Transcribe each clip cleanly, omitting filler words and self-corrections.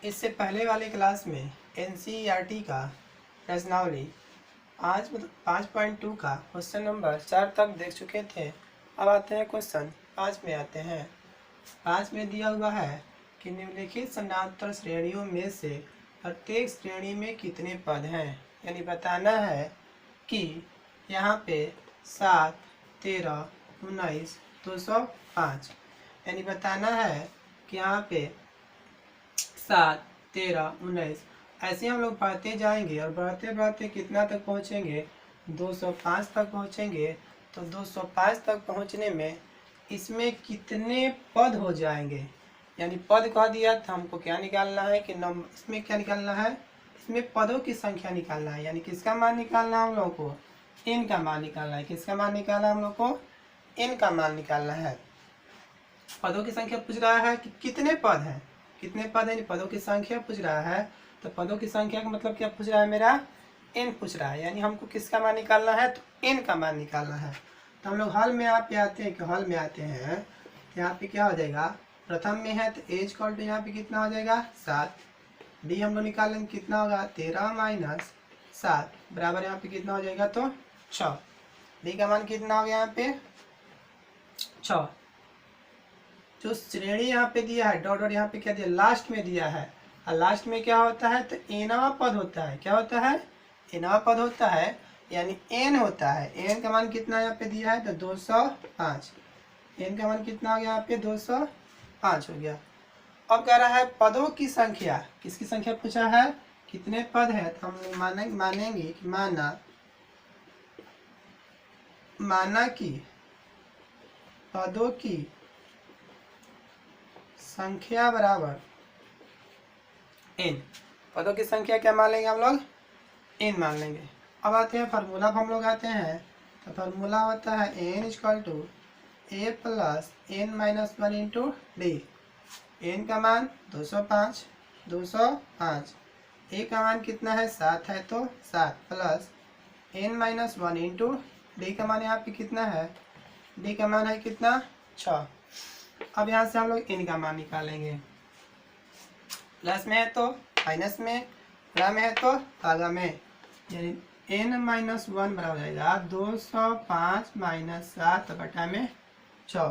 इससे पहले वाले क्लास में NCERT का प्रश्नावली आज 5.2 का क्वेश्चन नंबर 4 तक देख चुके थे। अब आते हैं क्वेश्चन 5 में आते हैं। 5 में दिया हुआ है कि निम्नलिखित समानांतर श्रेणियों में से प्रत्येक श्रेणी में कितने पद हैं। यानी बताना है कि यहाँ पे 7, 13, 19, 205। यानी बताना है कि यहाँ पे 7, 13, 19 ऐसे हम लोग बढ़ते जाएंगे और बढ़ते बढ़ते कितना तक पहुँचेंगे, 205 तक पहुँचेंगे। तो 205 तक पहुँचने में इसमें कितने पद हो जाएंगे। यानी पद कह दिया था, हमको क्या निकालना है कि नंबर, इसमें क्या निकालना है, इसमें पदों की संख्या निकालना है। यानी किसका मान निकालना है हम लोग को, n का मान निकालना है। किसका मान निकालना है हम लोग को, n का मान निकालना है। पदों की संख्या पूछ रहा है कि कितने पद हैं, कितने पद है, पदों की संख्या पूछ रहा है। तो पदों की संख्या का मतलब क्या पूछ रहा है, मेरा n पूछ रहा है। यानी हमको किसका मान निकालना है, तो n का मान निकालना है। तो हम लोग हल में यहाँ पे आते हैं कि हल में आते हैं तो यहाँ पे क्या हो जाएगा, प्रथम में है तो एज कॉल टू यहाँ पे कितना हो जाएगा 7। डी हम लोग निकालेंगे कितना होगा 13 माइनस 7 बराबर यहाँ पे कितना हो जाएगा तो 6। डी का मान कितना हो गया यहाँ पे 6। जो श्रेणी यहाँ पे दिया है डॉट डॉट यहाँ पे क्या दिया, लास्ट में दिया है। और लास्ट में क्या होता है तो एनवा पद होता है। क्या होता है, एनवा पद होता है, यानी एन होता है। एन का मान कितना यहाँ पे दिया है तो 205। एन का मान कितना हो गया यहाँ पे 205 हो गया। अब कह रहा है पदों की संख्या, किसकी संख्या पूछा है, कितने पद है। तो हम मानेंगे कि माना कि पदों की संख्या बराबर n। पदों की संख्या क्या मान लेंगे हम लोग, n मान लेंगे। अब आते हैं फार्मूला पर हम लोग आते हैं। तो फार्मूला होता है n equal to a plus n minus 1 into D. n का मान 205, 205। a का मान कितना है 7 है तो 7 plus n minus 1 into D का मान यहाँ पे कितना है, डी का मान है कितना 6। अब यहाँ से हम लोग n का मान निकालेंगे। प्लस में है तो माइनस में, बड़ा में है तो भागा में। यानी n माइनस 1 बराबर हो जाएगा 205 माइनस 7 बटा में 6।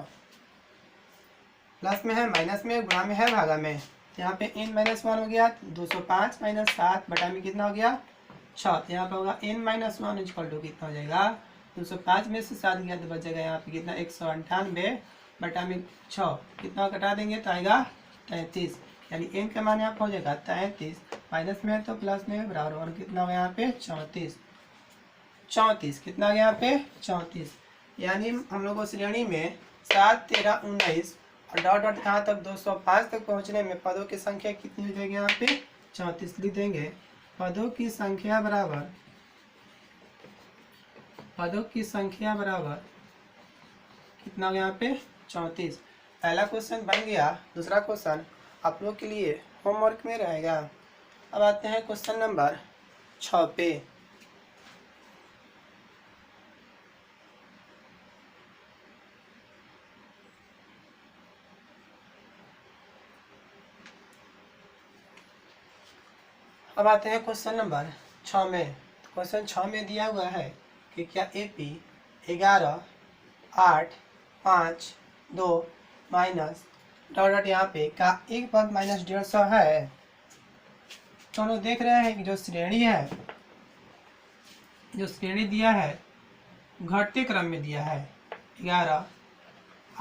प्लस में है माइनस में, गुणा में है भागा में। यहाँ पे n माइनस 1 हो गया 205 माइनस 7 बटा में कितना हो गया 6। तो यहाँ पे होगा n माइनस 1 इक्वल टू कितना हो जाएगा 205 में से 7 गया तो बच जाएगा यहाँ पे कितना 198 बटा में 6। कितना कटा देंगे तो आएगा 33। यानी n का मान यहाँ पर हो जाएगा 33, माइनस में है तो प्लस में बराबर और कितना हो गया यहाँ पे 34। कितना हो गया यहाँ पे 34। यानी हम लोग को श्रेणी में 7, 13, 19 और डॉट डॉट कहाँ तक 205 तक पहुँचने में पदों की संख्या कितनी हो जाएगी यहाँ पे 34 लिख देंगे। पदों की संख्या बराबर कितना हो गया यहाँ पे 34। पहला क्वेश्चन बन गया। दूसरा क्वेश्चन आप लोग के लिए होमवर्क में रहेगा। अब आते हैं क्वेश्चन नंबर 6 पे। अब आते हैं क्वेश्चन नंबर 6 में। क्वेश्चन 6 में दिया हुआ है कि क्या AP 11, 8, 5, 2 माइनस डॉट डॉट यहाँ पे का एक पद माइनस 150 है। तो हम लोग देख रहे हैं कि जो श्रेणी दिया है घटते क्रम में दिया है। 11,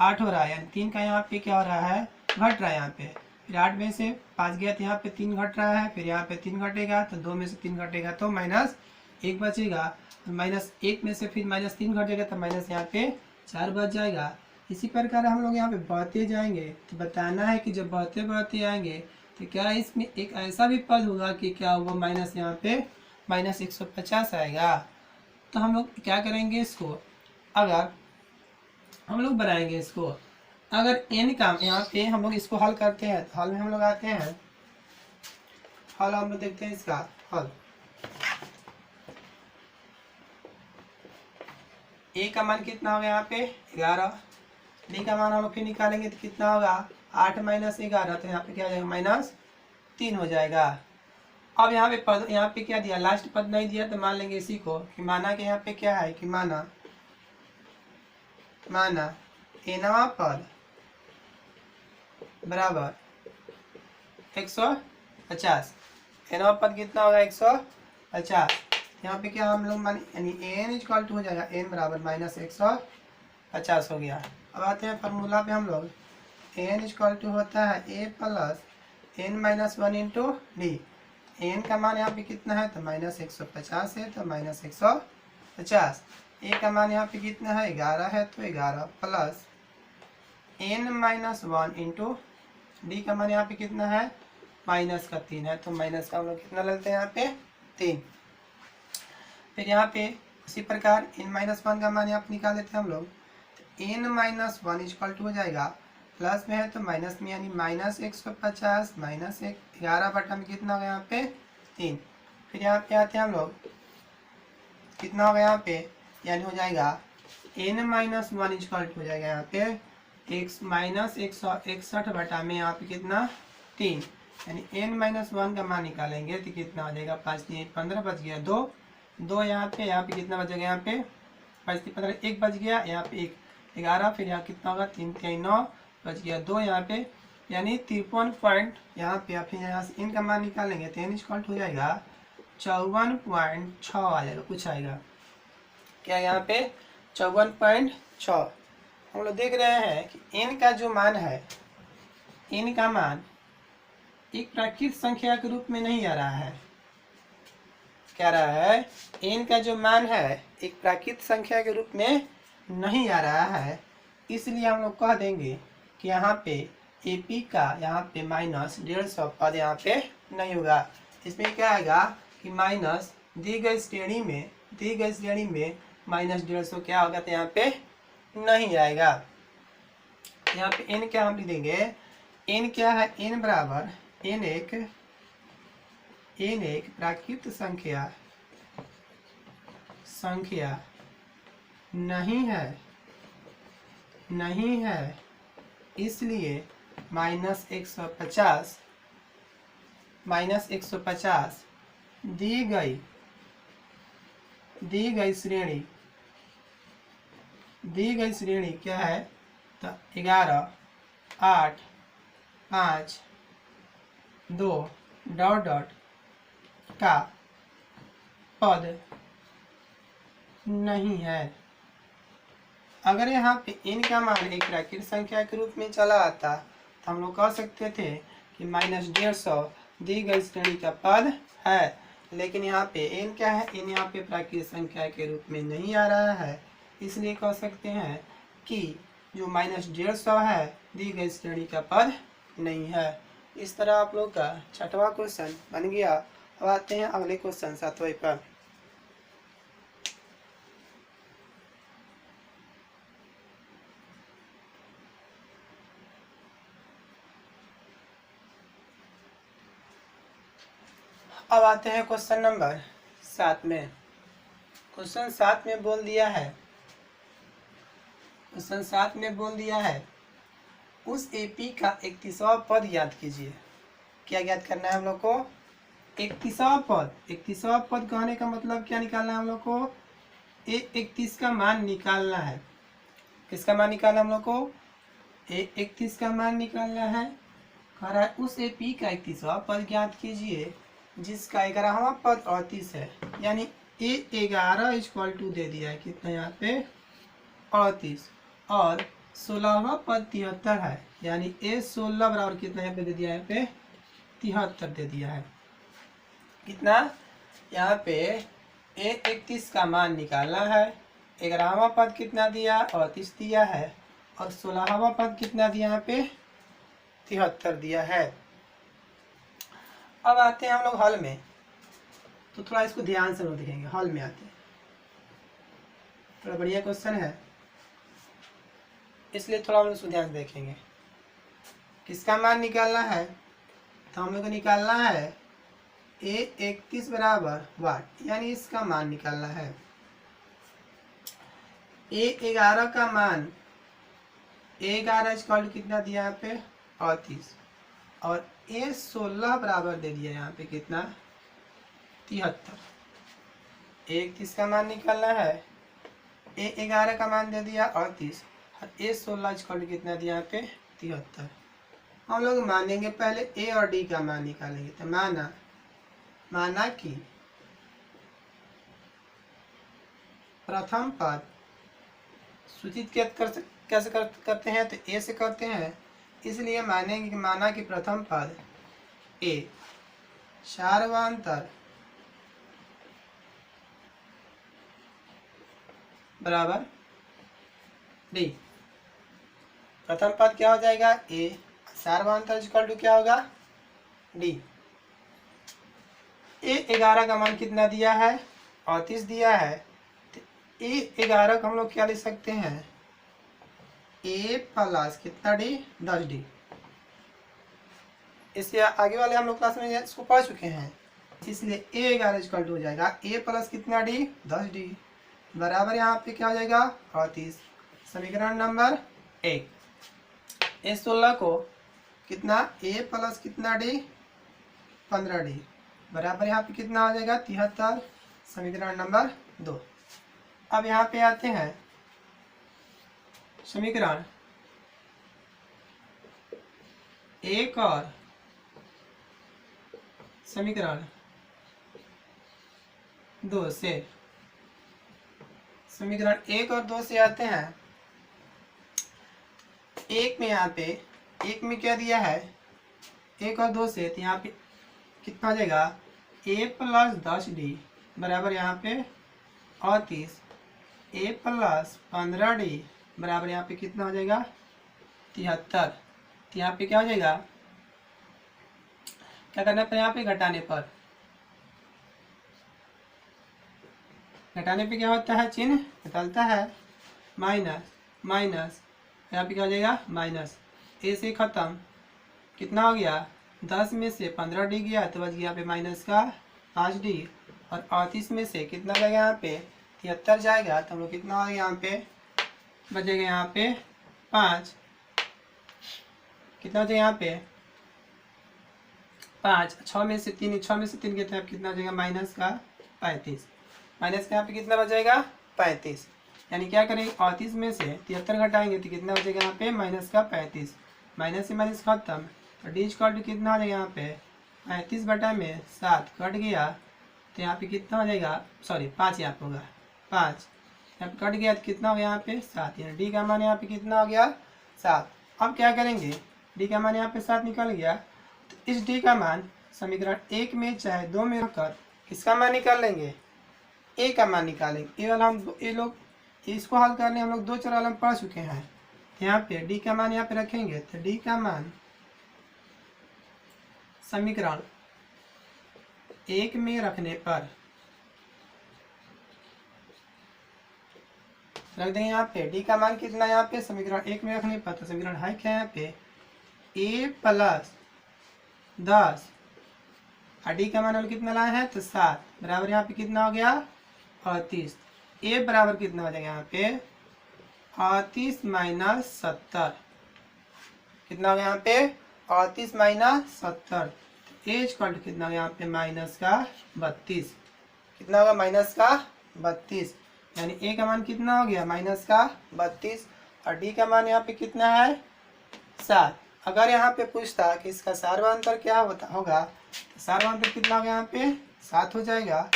8 हो रहा है, यानी 3 का यहाँ पे क्या हो रहा है, घट रहा है यहाँ पे। फिर 8 में से 5 गया तो यहाँ पे 3 घट रहा है, फिर यहाँ पे 3 घटेगा तो 2 में से 3 घटेगा तो माइनस 1 बचेगा। तो माइनस 1 में से फिर माइनस 3 घटेगा तो माइनस यहाँ पे 4 बच जाएगा। इसी प्रकार हम लोग यहाँ पे बढ़ते जाएंगे तो बताना है कि जब बढ़ते बढ़ते आएंगे तो क्या इसमें एक ऐसा भी पद होगा कि क्या होगा माइनस यहाँ पे माइनस 150 आएगा। तो हम लोग क्या करेंगे, इसको अगर हम लोग बनाएंगे इसको, अगर n का यहाँ पे हम लोग इसको हल करते हैं तो हल में हम लोग आते हैं। हल हम लोग देखते हैं इसका हल। a का मान कितना होगा यहाँ पे 11। डी का मान हम लोग फिर निकालेंगे तो कितना होगा 8 माइनस 11, तो यहाँ पे क्या हो जाएगा 3 हो जाएगा। अब यहाँ पे पद, यहाँ पे क्या दिया, लास्ट पद नहीं दिया तो मान लेंगे इसी को कि माना कि यहाँ पे क्या है कि माना nवां पद बराबर 150। nवां पद कितना होगा 150। यहाँ पे क्या हम लोग मान यानी n इक्वल टू हो जाएगा n बराबर माइनस 150 हो गया। अब आते हैं फार्मूला पे हम लोग, n इक्वल टू होता है a plus n minus 1 into D. n का मान यहाँ पे कितना है तो माइनस 150 है तो माइनस 150। a का मान यहाँ पे कितना है 11 है तो 11 plus n minus 1 into D का मान यहाँ पे कितना है माइनस का 3 है तो माइनस का हम लोग कितना लेते हैं यहाँ पे 3। फिर यहाँ पे उसी प्रकार n माइनस 1 का मान यहाँ पे निकाल लेते हैं हम लोग, तो n माइनस 1 इक्वल टू हो जाएगा प्लस में है तो माइनस में यानी माइनस 150 माइनस 11 बटा में कितना होगा यहाँ पे 3। फिर यहाँ पे आते हैं हम लोग, कितना होगा यहाँ पे यानी हो जाएगा n माइनस 1 इक्वल टू हो जाएगा यहाँ पे x माइनस 161 बटा में यहाँ पे कितना 3, यानी n माइनस 1 का मान निकालेंगे तो कितना हो जाएगा 5 3 15 बच गया 2 यहाँ पे कितना बचेगा यहाँ पे 5 3 15 1 बच गया यहाँ पे 1 11। फिर यहाँ कितना होगा 3 3 9 बच गया 2 यहाँ पे यानी 53 पॉइंट यहाँ पे। फिर यहाँ से इनका मान निकालेंगे तो n इक्वल हो जाएगा 54.6 आ जाएगा, कुछ आएगा क्या यहाँ पे 54.6। हम लोग देख रहे हैं कि n का जो मान है, n का मान एक प्राकृत संख्या के रूप में नहीं आ रहा है। क्या रहा है, n का जो मान है एक प्राकृत संख्या के रूप में नहीं आ रहा है, इसलिए हम लोग कह देंगे कि यहाँ पे AP का यहाँ पे माइनस 150 पद यहाँ पे नहीं होगा। इसमें क्या आएगा कि माइनस दी गई श्रेणी में माइनस 150 क्या होगा तो यहाँ पे नहीं आएगा। यहाँ पे n क्या हम लिख देंगे, n क्या है n बराबर n एक प्राकृत संख्या नहीं है, इसलिए माइनस 150 दी गई श्रेणी क्या है तो 11 8 5 2 डॉट का पद नहीं है। अगर यहाँ पे n का मान एक प्राकृत संख्या के रूप में चला आता तो हम लोग कह सकते थे कि माइनस 150 दी गई श्रेणी का पद है, लेकिन यहाँ पे n क्या है, n यहाँ पे प्राकृत संख्या के रूप में नहीं आ रहा है, इसलिए कह सकते हैं कि जो माइनस 150 है दी गई श्रेणी का पद नहीं है। इस तरह आप लोग का छठवां क्वेश्चन बन गया। अब आते हैं अगले क्वेश्चन 7वें पर। अब आते हैं क्वेश्चन नंबर 7 में। क्वेश्चन 7 में बोल दिया है उस AP का 31वां पद याद कीजिए। क्या याद करना है हम लोग को, 31वां पद कहने का मतलब क्या निकालना है हम लोग को, 31 का मान निकालना है। किसका मान निकालना हम लोग को, 31 का मान निकालना है। कह रहा है उस AP का 31वां पद ज्ञात कीजिए जिसका 11वां पद 38 है, यानी A11 इक्वल टू दे दिया है कितना यहाँ पे 38 और 16वां पद 73 है, यानी A16 बराबर कितना यहाँ पे दे दिया है, यहाँ पे 73 दे दिया है। कितना यहाँ पे A31 का मान निकालना है, 11वां पद कितना दिया 38 दिया है और 16वां पद कितना दिया यहाँ पे 73 दिया है। अब आते हैं हम लोग हल में, तो थोड़ा इसको ध्यान से लोग देखेंगे। हल में आते हैं, थोड़ा बढ़िया क्वेश्चन है इसलिए थोड़ा हम लोग ध्यान से देखेंगे। किसका मान निकालना है, तो हम लोग को निकालना है A31 बराबर वाट, यानी इसका मान निकालना है। A11 का मान A11 इक्वल कितना दिया यहाँ पे 38 और ए 16 बराबर दे दिया यहाँ पे कितना 73। ए 31 का मान निकालना है, ए 11 का मान दे दिया 38 और ए 16 इक्वल कितना दिया यहाँ पे 73। हम लोग मानेंगे पहले ए और डी का मान निकालेंगे। तो माना कि प्रथम पद सूचित कैसे करते हैं, तो ए से करते हैं, इसलिए मानेंगे कि माना कि प्रथम पद ए सार्वंतर बराबर डी। प्रथम पद क्या हो जाएगा, ए सार्वंतर इक्वल टू क्या होगा डी। ए 11 का मान कितना दिया है 38 दिया है, तो ए 11 को हम लोग क्या लिख सकते हैं ए प्लस कितना डी 10 डी। इससे आगे वाले हम लोग क्लास में इसको पढ़ चुके हैं, इसलिए ए 11 इक्वल टू हो जाएगा ए प्लस कितना डी 10 डी बराबर यहाँ पे क्या हो जाएगा 38। समीकरण नंबर 1। ए 16 को कितना ए प्लस कितना डी 15 डी बराबर यहाँ पे कितना हो जाएगा 73। समीकरण नंबर 2। अब यहाँ पे आते हैं समीकरण 1 और समीकरण 2 से। समीकरण 1 और 2 से आते हैं। एक में यहाँ पे एक में क्या दिया है 1 और 2 से, तो यहाँ पे कितना हो जाएगा ए प्लस 10 डी बराबर यहाँ पे 38। ए प्लस 15 डी बराबर यहाँ पे कितना हो जाएगा 73। तो यहाँ पे क्या हो जाएगा, क्या करना पर यहाँ पे घटाने पे क्या होता है चिन्ह बदलता है, माइनस माइनस यहाँ पे क्या हो जाएगा माइनस। ए से खत्म कितना हो गया 10 में से 15 डी गया तो बच गया यहाँ पे माइनस का 5 डी और 38 में से कितना जाएगा यहाँ पे 73 जाएगा, तो हम लोग कितना हो गया यहाँ पे बचेगा यहाँ पे 5। कितना हो जाएगा यहाँ पे 5। 6 में से 3 कितना कितना हो जाएगा माइनस का 35। माइनस का यहाँ पे कितना बचेगा 35। यानी क्या करेंगे 38 में से 73 घटाएंगे तो कितना बचेगा यहाँ पे माइनस का 35। माइनस से माइनस खत्म, तो डी इक्वल टू कितना हो जाएगा यहाँ पे 35 बटा में 7 कट गया, तो यहाँ पे कितना हो जाएगा, सॉरी 5 यहाँ पे होगा 5 यहाँ पे कट गया, तो कितना हो गया यहाँ पे 7। यानी डी का मान यहाँ पे कितना हो गया 7। अब क्या करेंगे डी का मान यहाँ पे 7 निकल गया, तो इस डी का मान समीकरण 1 में चाहे 2 में रखकर किसका मान निकाल लेंगे ए का मान निकालेंगे। ए वाला हम ये लोग इसको हल करने हम लोग 2 चर वाला पढ़ चुके हैं। तो यहाँ पे डी का मान यहाँ पे रखेंगे, तो डी का मान समीकरण 1 में रखने पर रख देंगे यहाँ पे डी का मान कितना यहाँ पे समीकरण 1 में रखने पर, तो समीकरण है क्या यहाँ पे ए प्लस 10 और डी का मान हम कितना लाए हैं तो 7 बराबर यहाँ पे कितना हो गया 38। ए बराबर कितना हो जाएगा यहाँ पे 38 माइनस 70। कितना हो गया यहाँ पे 38 माइनस 70। ए इक्वल टू कितना होगा यहाँ पे माइनस का 32। कितना होगा माइनस का 32। यानी ए का मान कितना हो गया माइनस का 32 और डी का मान यहाँ पे कितना है 7। अगर यहाँ पे पूछता कि इसका सार्वंतर क्या होगा, तो सार्वंतर कितना होगा यहाँ पे 7 हो जाएगा।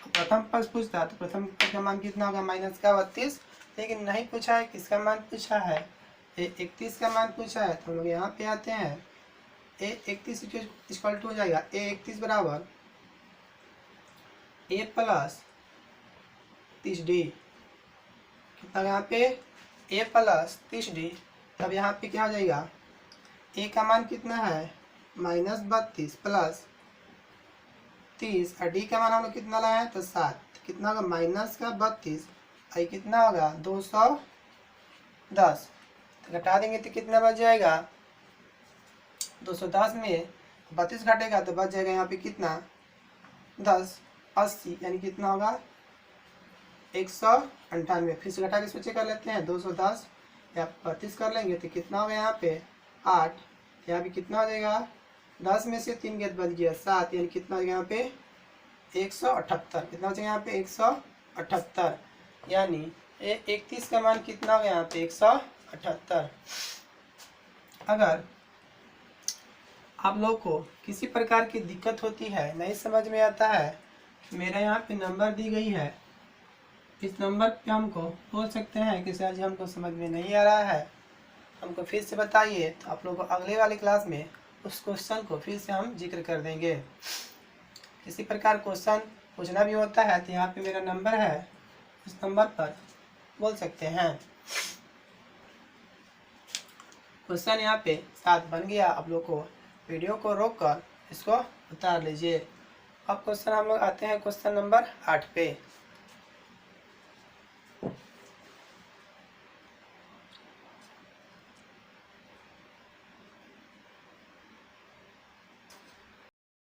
प्रथम पद पूछता तो प्रथम पद का मान कितना होगा माइनस का 32, लेकिन नहीं पूछा है किसका मान पूछा है ए 31 का मान पूछा है। तो हम लोग यहाँ पे आते हैं ए 31 इक्वल टू हो जाएगा ए 31 बराबर ए प्लस 30 डी। कितना यहाँ पे ए प्लस 30 डी। तब यहाँ पे क्या हो जाएगा ए का मान कितना है माइनस 32 प्लस 30 और डी का मान हम लोग कितना लाए हैं तो 7। कितना होगा माइनस का 32 और कितना होगा 210। तो घटा देंगे तो कितना बच जाएगा 210 में 32 घटेगा तो बच जाएगा यहाँ पे कितना 10 80। यानी कितना होगा 198। फिर से घटा के सोचे कर लेते हैं 210 या 32 कर लेंगे तो कितना होगा यहाँ पे 8। यहाँ पे कितना हो जाएगा 10 में से 3 गेट बच गया 7, यानी कितना हो गया यहाँ पे 178। कितना हो जाएगा यहाँ पे 178, यानी 31 का मान कितना हो गया यहाँ पे 178। अगर आप लोग को किसी प्रकार की दिक्कत होती है, नहीं समझ में आता है, मेरा यहाँ पे नंबर दी गई है, इस नंबर पे हमको बोल सकते हैं कि सर जी हमको समझ में नहीं आ रहा है, हमको फिर से बताइए। तो आप लोग को अगले वाली क्लास में उस क्वेश्चन को फिर से हम जिक्र कर देंगे। किसी प्रकार क्वेश्चन पूछना भी होता है तो यहाँ पे मेरा नंबर है, उस नंबर पर बोल सकते हैं। क्वेश्चन यहाँ पे 7 बन गया। आप लोग को वीडियो को रोक कर इसको उतार लीजिए। अब क्वेश्चन हम लोग आते हैं क्वेश्चन नंबर 8 पे।